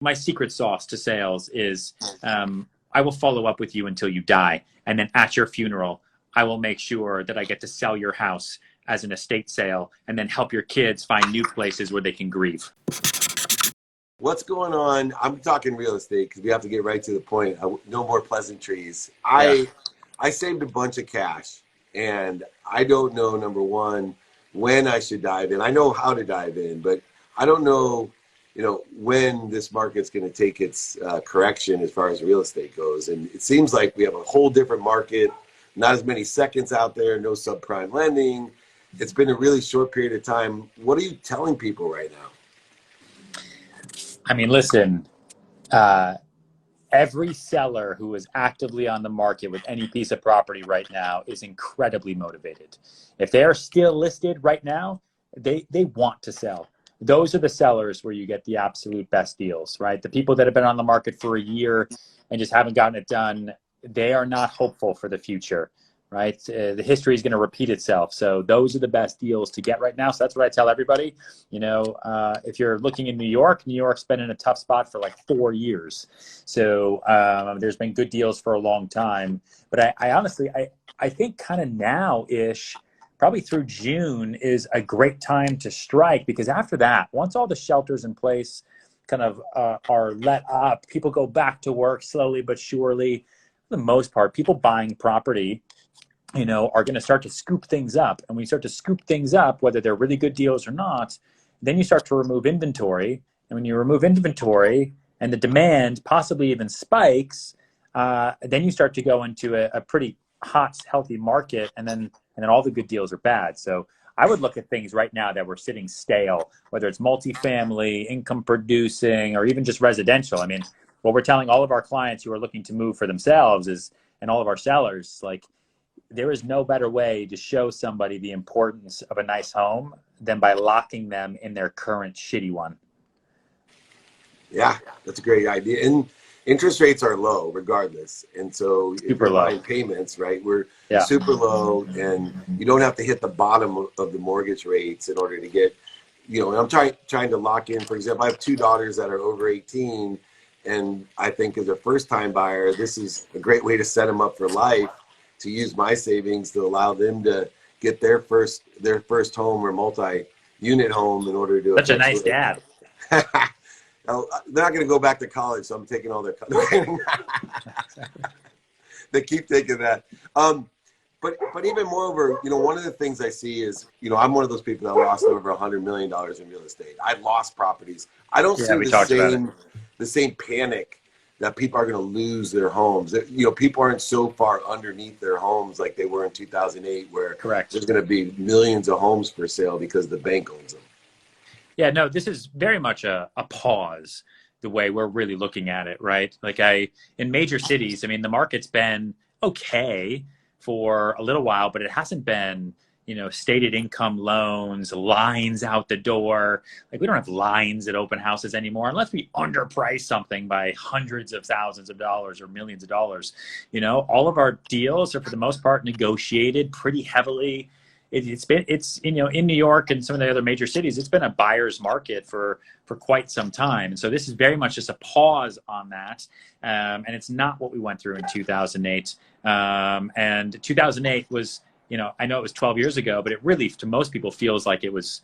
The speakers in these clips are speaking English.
my secret sauce to sales is I will follow up with you until you die. And then at your funeral, I will make sure that I get to sell your house as an estate sale and then help your kids find new places where they can grieve. What's going on? I'm talking real estate because we have to get right to the point. No more pleasantries. Yeah. I saved a bunch of cash, and I don't know, number one, when I should dive in. I know how to dive in, but I don't know, when this market's going to take its correction as far as real estate goes. And it seems like we have a whole different market, not as many seconds out there, no subprime lending. It's been a really short period of time. What are you telling people right now? I mean, listen, every seller who is actively on the market with any piece of property right now is incredibly motivated. If they are still listed right now, they want to sell. Those are the sellers where you get the absolute best deals, right? The people that have been on the market for a year and just haven't gotten it done, they are not hopeful for the future, right? The history is going to repeat itself. So those are the best deals to get right now. So that's what I tell everybody. If you're looking in New York's been in a tough spot for like 4 years. So there's been good deals for a long time. But I honestly think kind of now-ish, probably through June, is a great time to strike, because after that, once all the shelters in place kind of are let up, people go back to work slowly but surely. For the most part, people buying property are going to start to scoop things up. And when you start to scoop things up, whether they're really good deals or not, then you start to remove inventory. And when you remove inventory and the demand possibly even spikes, then you start to go into a pretty hot, healthy market. And then all the good deals are bad. So I would look at things right now that were sitting stale, whether it's multifamily, income producing, or even just residential. I mean, what we're telling all of our clients who are looking to move for themselves is, and all of our sellers, like, there is no better way to show somebody the importance of a nice home than by locking them in their current shitty one. Yeah, that's a great idea. And interest rates are low regardless. And so if you're buying payments, right, we're super low, and you don't have to hit the bottom of the mortgage rates in order to get, and I'm trying to lock in. For example, I have 2 daughters that are over 18, and I think as a first-time buyer, this is a great way to set them up for life, to use my savings to allow them to get their first home or multi-unit home in order to. Such a nice dad. They're not going to go back to college, so I'm taking all their. They keep taking that. But even moreover, one of the things I see is, I'm one of those people that lost over $100 million in real estate. I've lost properties. I don't see the same panic that people are going to lose their homes. People aren't so far underneath their homes like they were in 2008, where there's going to be millions of homes for sale because the bank owns them. Yeah, no, this is very much a pause, the way we're really looking at it, right? Like in major cities, I mean, the market's been okay for a little while, but it hasn't been, stated income loans, lines out the door. Like, we don't have lines at open houses anymore unless we underprice something by hundreds of thousands of dollars or millions of dollars. All of our deals are for the most part negotiated pretty heavily. It's in New York and some of the other major cities, it's been a buyer's market for quite some time. And so this is very much just a pause on that. And it's not what we went through in 2008. And 2008 was, I know it was 12 years ago, but it really, to most people, feels like it was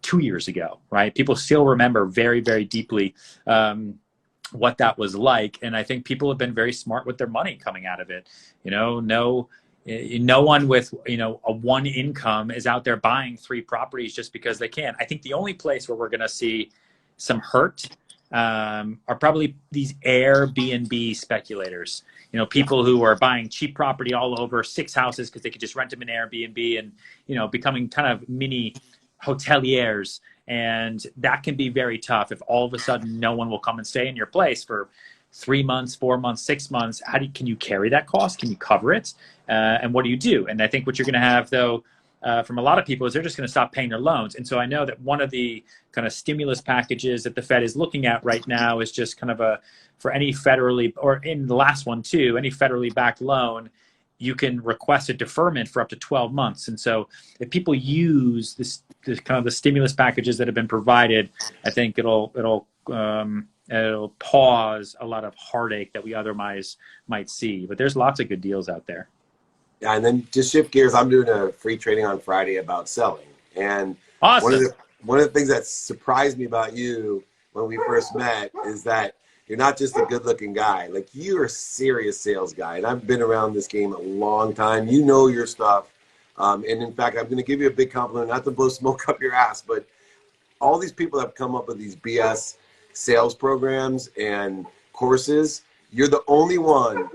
2 years ago, right? People still remember very, very deeply what that was like. And I think people have been very smart with their money coming out of it. No one with, a one income is out there buying 3 properties just because they can. I think the only place where we're going to see some hurt are probably these Airbnb speculators. People who are buying cheap property all over, 6 houses because they could just rent them in Airbnb, and, becoming kind of mini hoteliers. And that can be very tough if all of a sudden no one will come and stay in your place for 3 months, 4 months, 6 months. Can you carry that cost? Can you cover it? And what do you do? And I think what you're going to have, though, from a lot of people, is they're just going to stop paying their loans. And so I know that one of the kind of stimulus packages that the Fed is looking at right now is just kind of for any federally, or in the last one too, any federally backed loan, you can request a deferment for up to 12 months. And so if people use this kind of the stimulus packages that have been provided, I think it'll it'll pause a lot of heartache that we otherwise might see. But there's lots of good deals out there. Yeah, and then just shift gears. I'm doing a free training on Friday about selling, and awesome. One of the things that surprised me about you when we first met is that you're not just a good-looking guy. Like, you're a serious sales guy, and I've been around this game a long time. You know your stuff, and in fact, I'm going to give you a big compliment, not to blow smoke up your ass, but all these people that have come up with these BS sales programs and courses, you're the only one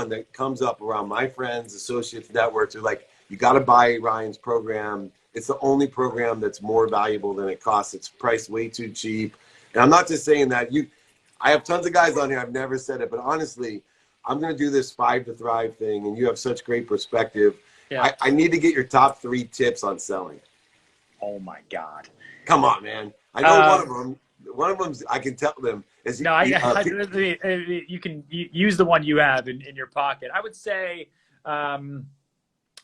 that comes up around my friends, associates, networks. Are like, you got to buy Ryan's program. It's the only program that's more valuable than it costs. It's priced way too cheap. And I'm not just saying that. I have tons of guys on here. I've never said it, but honestly, I'm going to do this 5 to Thrive thing, and you have such great perspective. Yeah. I need to get your top 3 tips on selling. Oh my God. Come on, man. I know one of them. One of them, I can tell them is no. You can use the one you have in your pocket. I would say,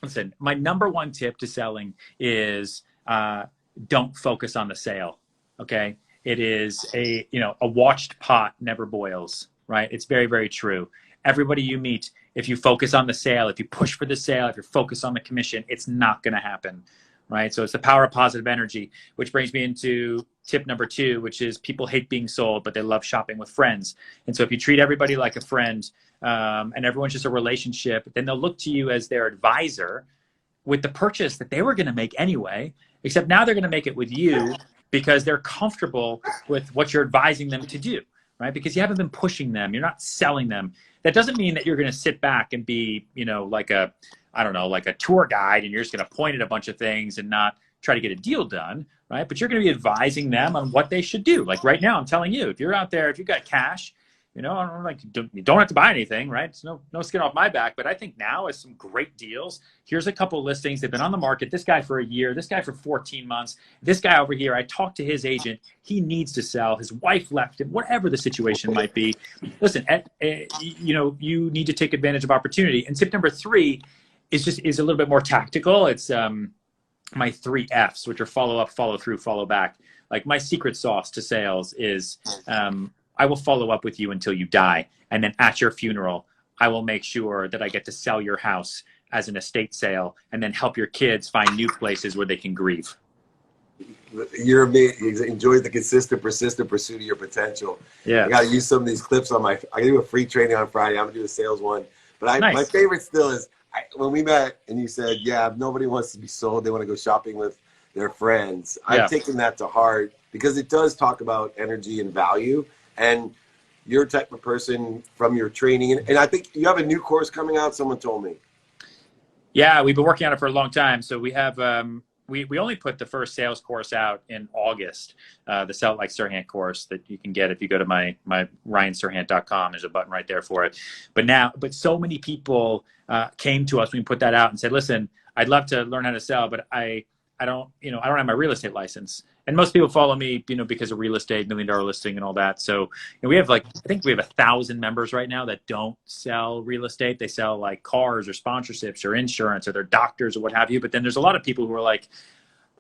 listen. My number 1 tip to selling is don't focus on the sale. Okay, it is a watched pot never boils. Right? It's very, very true. Everybody you meet, if you focus on the sale, if you push for the sale, if you're focused on the commission, it's not going to happen. Right? So it's the power of positive energy, which brings me into tip number 2, which is people hate being sold, but they love shopping with friends. And so if you treat everybody like a friend, and everyone's just a relationship, then they'll look to you as their advisor with the purchase that they were going to make anyway, except now they're going to make it with you because they're comfortable with what you're advising them to do, right? Because you haven't been pushing them. You're not selling them. That doesn't mean that you're going to sit back and be, like a tour guide, and you're just going to point at a bunch of things and not try to get a deal done, right? But you're going to be advising them on what they should do. Like right now, I'm telling you, if you're out there, if you've got cash, you don't have to buy anything, right? It's no skin off my back. But I think now is some great deals. Here's a couple of listings. They've been on the market. This guy for a year, this guy for 14 months, this guy over here. I talked to his agent. He needs to sell. His wife left him, whatever the situation might be. Listen, you need to take advantage of opportunity. And tip number 3 is a little bit more tactical. It's my 3 F's, which are follow up, follow through, follow back. Like, my secret sauce to sales is I will follow up with you until you die. And then at your funeral, I will make sure that I get to sell your house as an estate sale and then help your kids find new places where they can grieve. You're amazing. You enjoy the consistent, persistent pursuit of your potential. Yeah. I got to use some of these clips I do a free training on Friday. I'm going to do a sales one. But nice. My favorite still is when we met and you said, yeah, nobody wants to be sold. They want to go shopping with their friends. Yeah. I've taken that to heart because it does talk about energy and value. And you're a type of person from your training. And I think you have a new course coming out, someone told me. Yeah, we've been working on it for a long time. So we have, we only put the first sales course out in August, the Sell It Like Serhant course that you can get if you go to my ryanserhant.com. There's a button right there for it. But so many people came to us when we put that out and said, listen, I'd love to learn how to sell, but I don't have my real estate license. And most people follow me, because of real estate, $1 million listing and all that. So we have I think we have 1,000 members right now that don't sell real estate. They sell like cars or sponsorships or insurance or they're doctors or what have you. But then there's a lot of people who are like,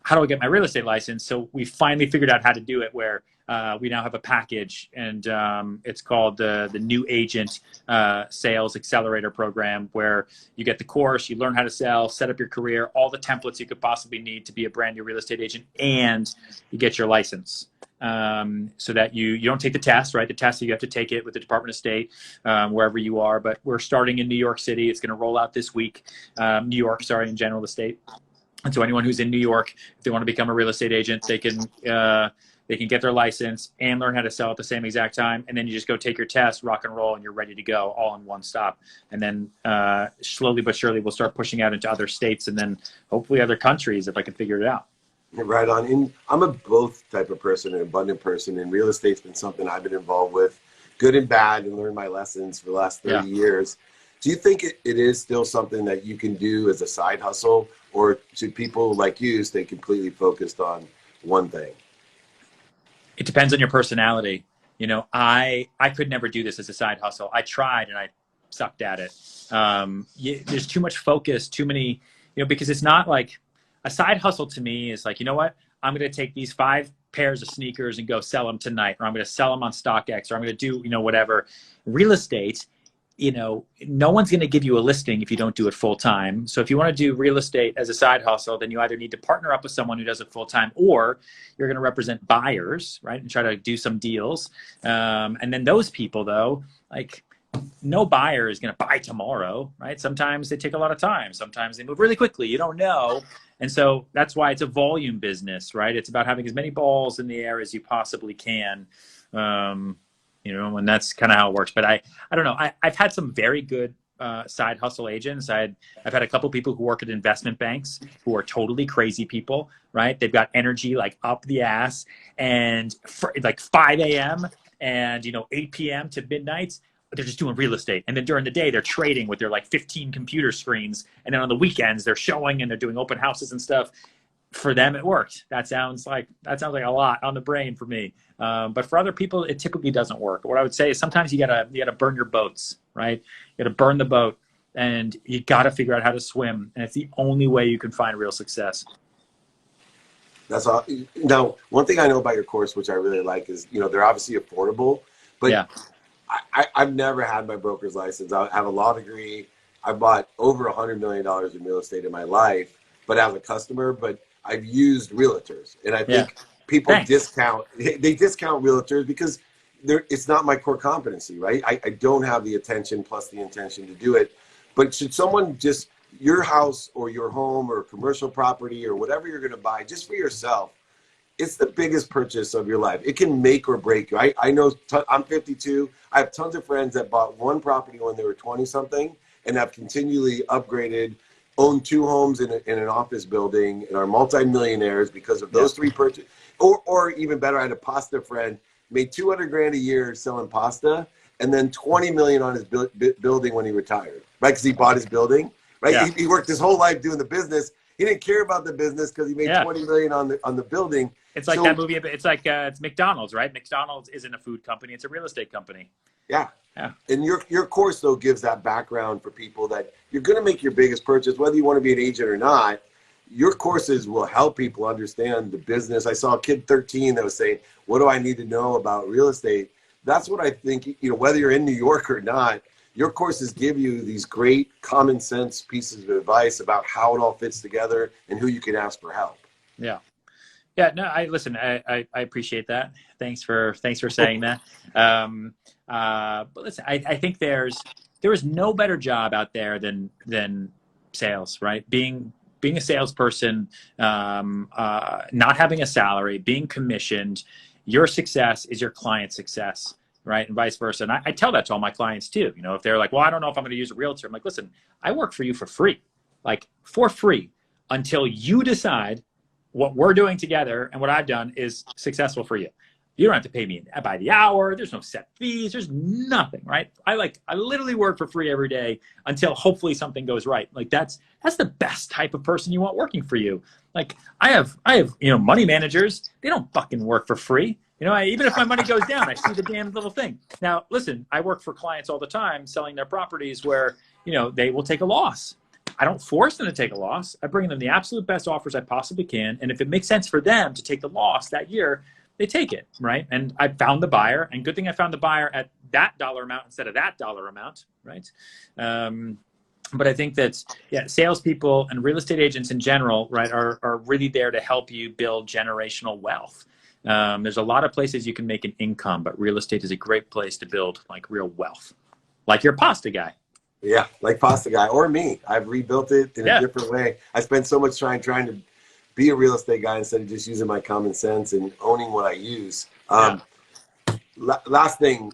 how do I get my real estate license? So we finally figured out how to do it where we now have a package, and it's called the New Agent Sales Accelerator program, where you get the course, you learn how to sell, set up your career, all the templates you could possibly need to be a brand new real estate agent, and you get your license. So that you don't take the test, right? The test, you have to take it with the Department of State, wherever you are. But we're starting in New York City. It's going to roll out this week. In general, the state. And so anyone who's in New York, if they want to become a real estate agent, they can get their license and learn how to sell at the same exact time. And then you just go take your test, rock and roll, and you're ready to go all in one stop. And then slowly but surely, we'll start pushing out into other states and then hopefully other countries if I can figure it out. Right on. And I'm a both type of person, an abundant person, and real estate's been something I've been involved with, good and bad, and learned my lessons for the last 30 years. Do you think it is still something that you can do as a side hustle, or should people like you stay completely focused on one thing? It depends on your personality. I could never do this as a side hustle. I tried and I sucked at it. There's too much focus, too many, because it's not like a side hustle to me is like, you know what? I'm going to take these 5 pairs of sneakers and go sell them tonight, or I'm going to sell them on StockX, or I'm going to do, you know, whatever. Real estate, you know, no one's going to give you a listing if you don't do it full time. So if you want to do real estate as a side hustle, then you either need to partner up with someone who does it full time, or you're going to represent buyers, right, and try to do some deals. And then those people, though, like, no buyer is going to buy tomorrow, right? Sometimes they take a lot of time. Sometimes they move really quickly. You don't know. And so that's why it's a volume business, right? It's about having as many balls in the air as you possibly can. You know, and that's kind of how it works. But I don't know. I've had some very good side hustle agents. I've had a couple people who work at investment banks who are totally crazy people, right? They've got energy like up the ass, and for like 5 a.m. and, you know, 8 p.m. to midnight, they're just doing real estate. And then during the day, they're trading with their like 15 computer screens. And then on the weekends, they're showing and they're doing open houses and stuff. For them, it worked. That sounds like a lot on the brain for me. But for other people, it typically doesn't work. What I would say is sometimes you gotta burn your boats, right? You gotta burn the boat, and you gotta figure out how to swim. And it's the only way you can find real success. That's all. Now, one thing I know about your course, which I really like, is, you know, they're obviously affordable, but yeah. I've never had my broker's license. I have a law degree. I bought over $100 million in real estate in my life, but as a customer, but I've used realtors, and I think people discount realtors because it's not my core competency, right? I don't have the attention plus the intention to do it. But should someone just, your house or your home or commercial property or whatever you're going to buy just for yourself, it's the biggest purchase of your life. It can make or break you. I know, I'm 52. I have tons of friends that bought one property when they were 20 something and have continually upgraded, owned 2 homes in an office building, and are multimillionaires because of those 3 purchases. Or even better, I had a pasta friend, made 200 grand a year selling pasta, and then 20 million on his building when he retired, right? Because he bought his building, right? Yeah. He worked his whole life doing the business. He didn't care about the business because he made 20 million on the building. It's like that movie. It's like it's McDonald's, right? McDonald's isn't a food company; it's a real estate company. Yeah. And your course though gives that background for people that you're going to make your biggest purchase, whether you want to be an agent or not. Your courses will help people understand the business. I saw a kid 13 that was saying, "What do I need to know about real estate?" That's what I think. You know, whether you're in New York or not, your courses give you these great common sense pieces of advice about how it all fits together and who you can ask for help. Yeah. Yeah, no, I appreciate that. Thanks for saying that. But listen, I think there is no better job out there than sales, right? Being a salesperson, not having a salary, being commissioned, your success is your client's success, right? And vice versa. And I tell that to all my clients too. You know, if they're like, well, I don't know if I'm going to use a realtor. I'm like, listen, I work for you for free, like for free, until you decide what we're doing together and what I've done is successful for you. You don't have to pay me by the hour. There's no set fees. There's nothing, right? I literally work for free every day until hopefully something goes right. Like that's the best type of person you want working for you. Like I have, you know, money managers. They don't fucking work for free. You know, even if my money goes down, I see the damn little thing. Now, listen, I work for clients all the time selling their properties where, you know, they will take a loss. I don't force them to take a loss. I bring them the absolute best offers I possibly can. And if it makes sense for them to take the loss that year, they take it, right? And I found the buyer, and good thing I found the buyer at that dollar amount instead of that dollar amount, right? But I think that, salespeople and real estate agents in general, right, are really there to help you build generational wealth. There's a lot of places you can make an income, but real estate is a great place to build like real wealth, like your pasta guy. Yeah, like Pasta Guy or me. I've rebuilt it in a different way. I spent so much time trying to be a real estate guy instead of just using my common sense and owning what I use. Last thing,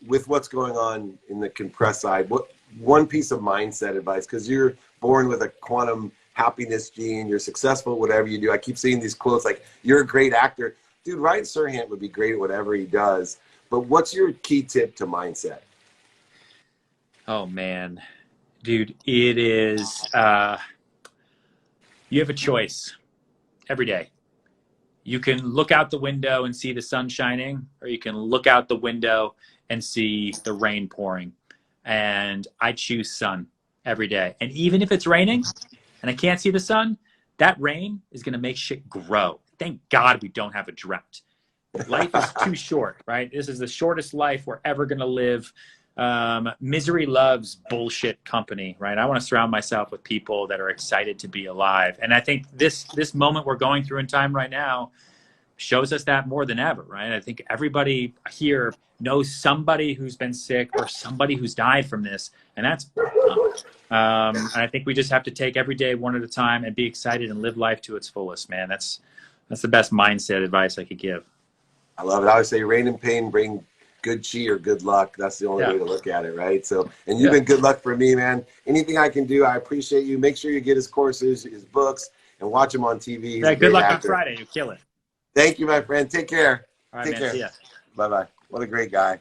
with what's going on in the compressed side, what one piece of mindset advice, because you're born with a quantum happiness gene, you're successful at whatever you do. I keep seeing these quotes like, you're a great actor. Dude, Ryan Serhant would be great at whatever he does. But what's your key tip to mindset? Oh, man. Dude, it is, you have a choice every day. You can look out the window and see the sun shining, or you can look out the window and see the rain pouring. And I choose sun every day. And even if it's raining and I can't see the sun, that rain is going to make shit grow. thank God we don't have a drought. Life is too short, right? This is the shortest life we're ever going to live. Misery loves bullshit company, right? I want to surround myself with people that are excited to be alive. And I think this moment we're going through in time right now shows us that more than ever, right? I think everybody here knows somebody who's been sick or somebody who's died from this, and that's and I think we just have to take every day one at a time and be excited and live life to its fullest, man. That's the best mindset advice I could give. I love it. I always say rain and pain bring good chi or good luck. That's the only way to look at it, right? So, and you've been good luck for me, man. Anything I can do, I appreciate you. Make sure you get his courses, his books, and watch him on TV. He's good luck on Friday. You kill it. Thank you, my friend. Take care. All right, Take man. care. See ya. Bye-bye. What a great guy.